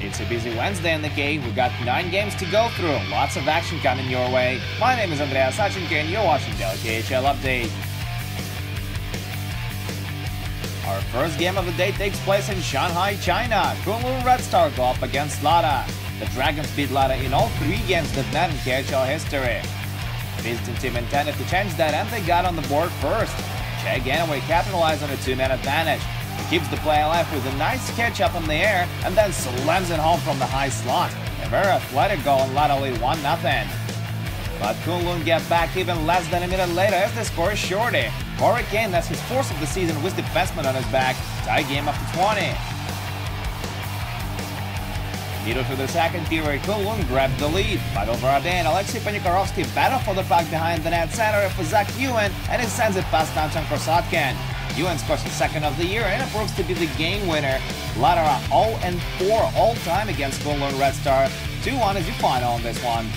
It's a busy Wednesday in the K. We've got 9 games to go through. Lots of action coming your way. My name is Andreas Sachenko and you're watching the KHL Update. Our first game of the day takes place in Shanghai, China. Kunlun Red Star go up against Lada. The Dragons beat Lada in all 3 games that met in KHL history. The visiting team intended to change that and they got on the board first. Che Ganaway capitalized on a 2-man advantage. He keeps the play alive with a nice catch up in the air and then slams it home from the high slot. A very athletic goal and Lada lead 1-0. But Kunlun get back even less than a minute later as they score shorty. Hurricane, that's his 4th of the season with defenseman on his back. Tie game up to 20. Middle through the second period, Kunlun grabbed the lead. Pavel Vorobey and Alexei Panikarovsky battle for the puck behind the net center for Zach Ewan, and he sends it past Anton Krasotkin. Ewan scores the 2nd of the year and it proves to be the game winner. Lada are 0-4 all time against Kunlun Red Star. 2-1 is your final on this one.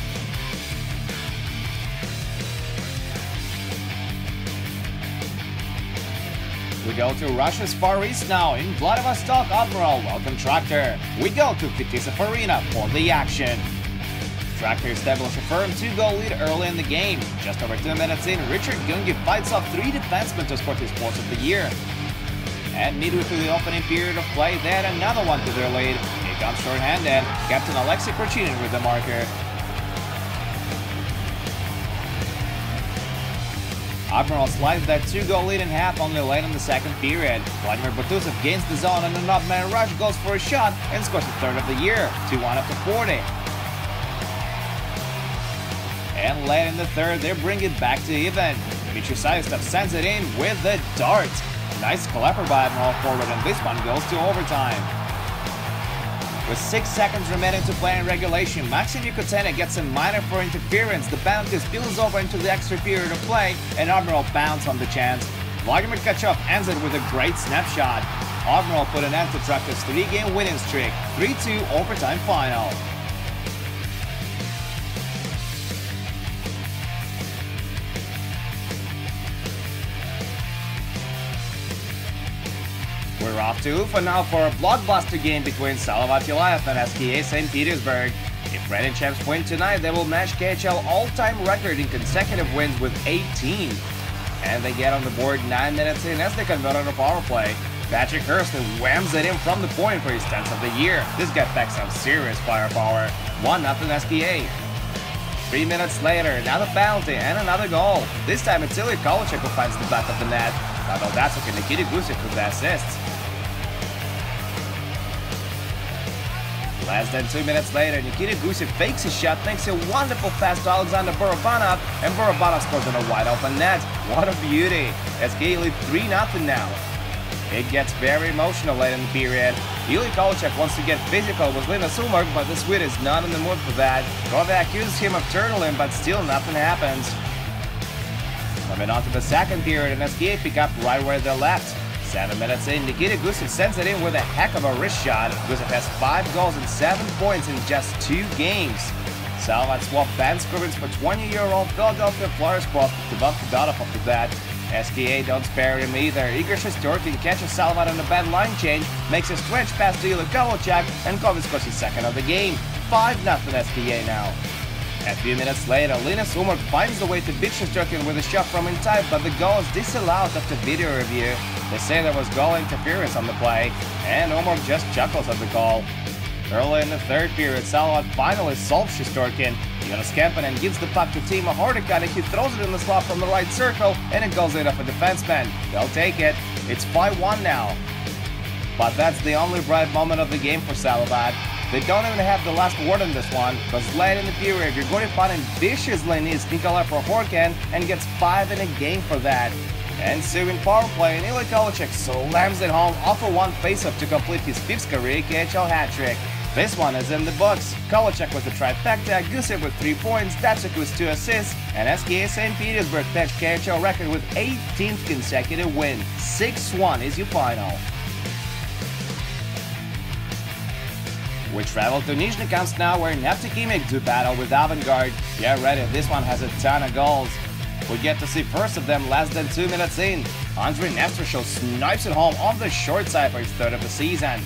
We go to Russia's Far East now. In Vladivostok, Admiral welcome Tractor. We go to Fetisov Arena for the action. Tractor established a firm 2-goal lead early in the game. Just over 2 minutes in, Richard Gungi fights off 3 defensemen to score his 4th of the year. And midway through the opening period of play, they had another one to their lead. Here comes short-handed, Captain Alexei Krachinin with the marker. Admiral sliced that 2-goal lead in half only late in the 2nd period. Vladimir Butusov gains the zone and an odd-man rush goes for a shot and scores the 3rd of the year, 2-1 after 40. And late in the 3rd, they bring it back to even. Mitri Saistov sends it in with the dart. Nice clapper by Admiral forward, and this one goes to overtime. With 6 seconds remaining to play in regulation, Maxim Yukutena gets a minor for interference. The penalty spills over into the extra period of play, and Admiral bounces on the chance. Vladimir Tkachov ends it with a great snapshot. Admiral put an end to Tractor's 3-game winning streak. 3-2 overtime final. We're off to Ufa now for a blockbuster game between Salavat Yulayev and SKA St. Petersburg. If Red Champs win tonight, they will match KHL all-time record in consecutive wins with 18. And they get on the board 9 minutes in as they convert on a power play. Patrick Hurston whams it in from the point for his 10th of the year. This guy packs some serious firepower. 1-0 SKA. 3 minutes later, another penalty and another goal. This time it's Ilya Kovalchuk who finds the back of the net. Pavel Datsuk and Nikita Gusev with the assists. Less than 2 minutes later, Nikita Gusev fakes his shot, makes a wonderful pass to Alexander Borobanov, and Borobanov scores on a wide-open net. What a beauty! SKA lead 3-0 now. It gets very emotional late in the period. Ilya Kovalchuk wants to get physical with Linus Ullmark, but the Swede is not in the mood for that. Kove accuses him of turtling, but still nothing happens. Moving on to the 2nd period, and SKA pick up right where they left. 7 minutes in, Nikita Gusev sends it in with a heck of a wrist shot. Gusev has 5 goals and 7 points in just 2 games. Salvat swapped Ben Scrivens for 20-year-old Philadelphia Flyers prospect Ivan Fedotov after that. SKA don't spare him either. Igor Shesterkin catches Salvat on a bad line change, makes a stretch pass to Ilya Kovalchuk, and Kovalchuk scores his 2nd of the game. 5-0 SKA now. A few minutes later, Linus Ullmark finds a way to beat Shesterkin with a shot from inside, but the goal is disallowed after video review. They say there was goal interference on the play, and Ullmark just chuckles at the call. Early in the 3rd period, Salvat finally solves Shesterkin. Jonas Kemppanen gives the puck to Timo Hordikat, and he throws it in the slot from the right circle, and it goes in off a defenseman. They'll take it. It's 5-1 now. But that's the only bright moment of the game for Salavat. They don't even have the last word on this one, because late in the period, Grigori Panin viciously needs Nikolai Prohorkin and gets 5 in a game for that. And soon power play, and Ilya Kovalchuk slams it home off a 1 faceoff to complete his 5th career KHL hat-trick. This one is in the books. Kovalchuk with a trifecta, Gusev with 3 points, Datsuk with 2 assists, and SKA St. Petersburg patched KHL record with 18th consecutive win. 6-1 is your final. We travel to Nizhnekamsk now, where Neftekimik do battle with Avangard. Get ready, this one has a ton of goals. We get to see first of them less than 2 minutes in. Andrei Nestershov snipes it home on the short side for his 3rd of the season.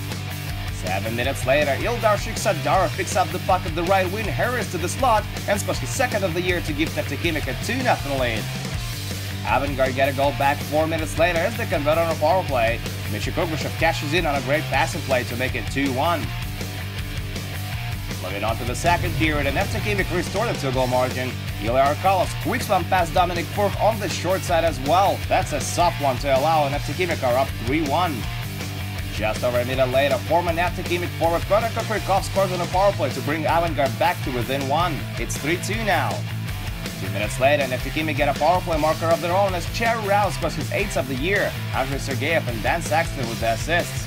7 minutes later, Ildar Shiksadar picks up the puck at the right wing, Harris to the slot, and scores his second of the year to give Neftekimik a 2-0 lead. Avangard get a goal back 4 minutes later as they convert on a power play. Misha Kurbushev cashes in on a great passing play to make it 2-1. Moving on to the second period, and Neftekimik restored the 2-goal margin. Ilya Arkalov squeaks one past Dominic Furk on the short side as well. That's a soft one to allow, and Neftekimik are up 3-1. Just over a minute later, former Neftekimik forward Pyotr Kokrikov scores on a power play to bring Avangard back to within 1. It's 3-2 now. 2 minutes later, Neftekimik get a power play marker of their own as Cherry Rao scores his 8th of the year. Andrei Sergeyev and Dan Saxton with the assists.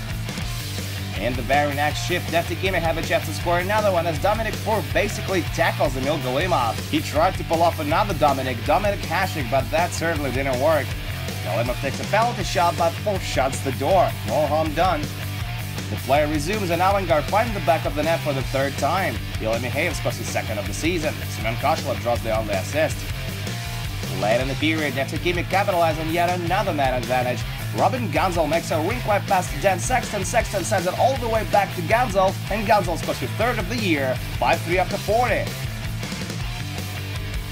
In the very next shift, Neftekimik have a chance to score another one as Dominic Furk basically tackles Emil Galimov. He tried to pull off another Dominic Hasek, but that certainly didn't work. Galimov takes a penalty shot, but Furk shuts the door. No harm done. The play resumes and Avangard finds the back of the net for the 3rd time. Ilya Mikheyev scores his 2nd of the season. Semyon Koshelov draws the only assist. Late in the period, Neftekimik capitalizes on yet another man advantage. Robin Gonzal makes a rink wide pass to Dan Sexton. Sexton sends it all the way back to Gonzal, and Gonzal scores his 3rd of the year, 5-3 after 40.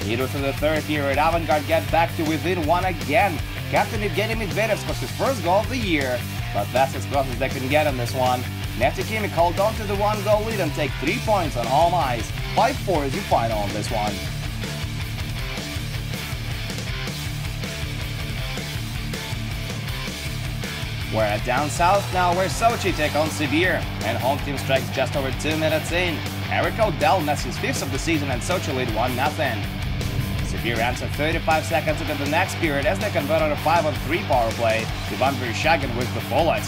Midway through the 3rd period, Avangard get back to within 1 again. Captain Evgeny Medvedev scores his 1st goal of the year, but that's as close as they can get on this one. Neftekimik hold on to the 1-goal lead and take 3 points on home ice. 5-4 is your final on this one. We're at down south now, where Sochi take on Sibir, and home team strikes just over 2 minutes in. Eric O'Dell nets his 5th of the season and Sochi lead 1-0. Sibir answer 35 seconds into the next period as they convert on a 5-on-3 power play. Ivan Vereshchagin with the bullet.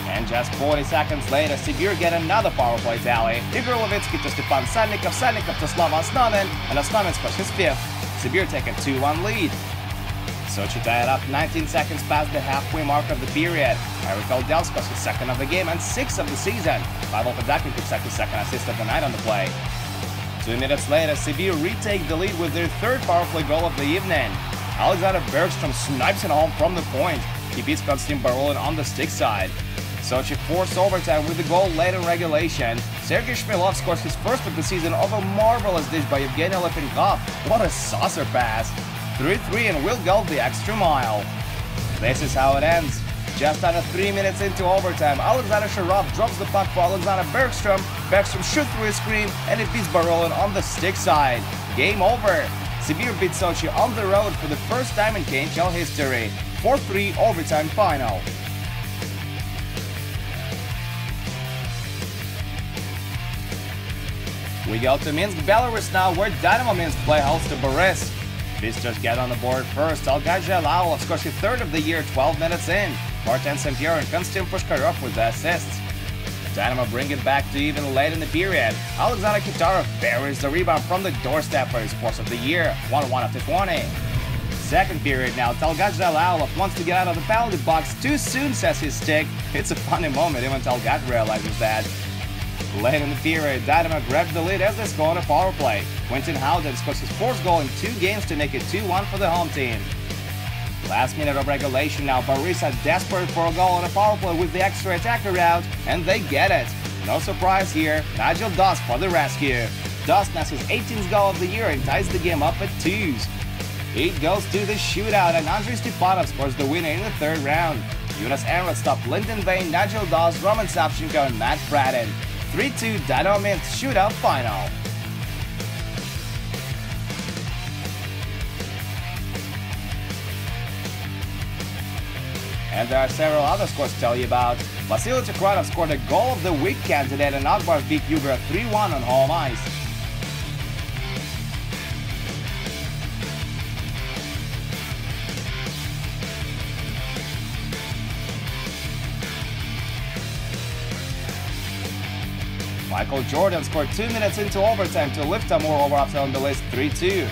And just 40 seconds later, Sibir get another power play tally. Igor Levitsky to Stepan Salnikov, Salnikov to Slava Osnomin, and Osnomin scores his 5th. Sibir take a 2-1 lead. Sochi tied up 19 seconds past the halfway mark of the period. Eric O'Dell scores his 2nd of the game and 6th of the season. Pavel Pedakin picks up his 2nd assist of the night on the play. 2 minutes later, Sibir retake the lead with their 3rd power play goal of the evening. Alexander Bergstrom snipes it home from the point. He beats Konstantin Barulin on the stick side. Sochi forced overtime with the goal late in regulation. Sergei Shmilov scores his 1st of the season off a marvelous dish by Evgeny Lepenkov. What a saucer pass! 3-3 and will go the extra mile. This is how it ends. Just under 3 minutes into overtime, Alexander Sharov drops the puck for Alexander Bergstrom. Bergstrom shoots through his screen and it beats Barulin on the stick side. Game over. Sibir beats Sochi on the road for the first time in KHL history. 4-3 overtime final. We go to Minsk, Belarus now, where Dynamo Minsk play host to Boris. Visitors get on the board first. Algaja Laulov scores his 3rd of the year 12 minutes in. Martin St-Pierre and Konstantin Pushkarov with the assists. Dynamo bring it back to even late in the period. Alexander Kitarov buries the rebound from the doorstep for his 4th of the year, 1-1 after 20. Second period now, Talgadj Laulov wants to get out of the penalty box too soon, says his stick. It's a funny moment, even Talgadj realizes that. Late in the period, Dynamo grabs the lead as they score on a power play. Quentin Howden scores his 4th goal in 2 games to make it 2-1 for the home team. Last minute of regulation now, Boris are desperate for a goal on a power play with the extra attacker out, and they get it. No surprise here, Nigel Dost for the rescue. Dost nets his 18th goal of the year and ties the game up at 2s. It goes to the shootout and Andrei Stepanov scores the winner in the 3rd round. Jonas Enroth stopped Lyndon Vane, Nigel Dost, Roman Savchenko and Matt Braden. 3-2 Dynamo Minsk shootout final. And there are several other scores to tell you about. Vasily Chekranov scored a goal of the week candidate and Akbar beat Yugra 3-1 on home ice. Michael Jordan scored 2 minutes into overtime to lift Amur over after on the list 3-2.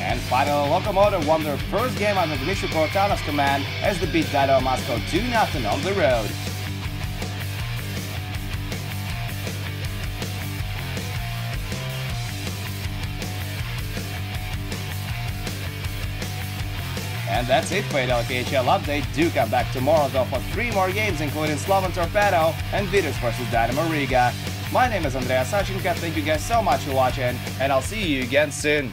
And finally, Lokomotiv won their first game under Dmitry Korotanov's command as they beat Dynamo Moscow 2-0 on the road. And that's it for the KHL update. Do come back tomorrow though for 3 more games, including Slovan Torpedo and Virtus versus Dynamo Riga. My name is Andreas Sachinka. Thank you guys so much for watching, and I'll see you again soon.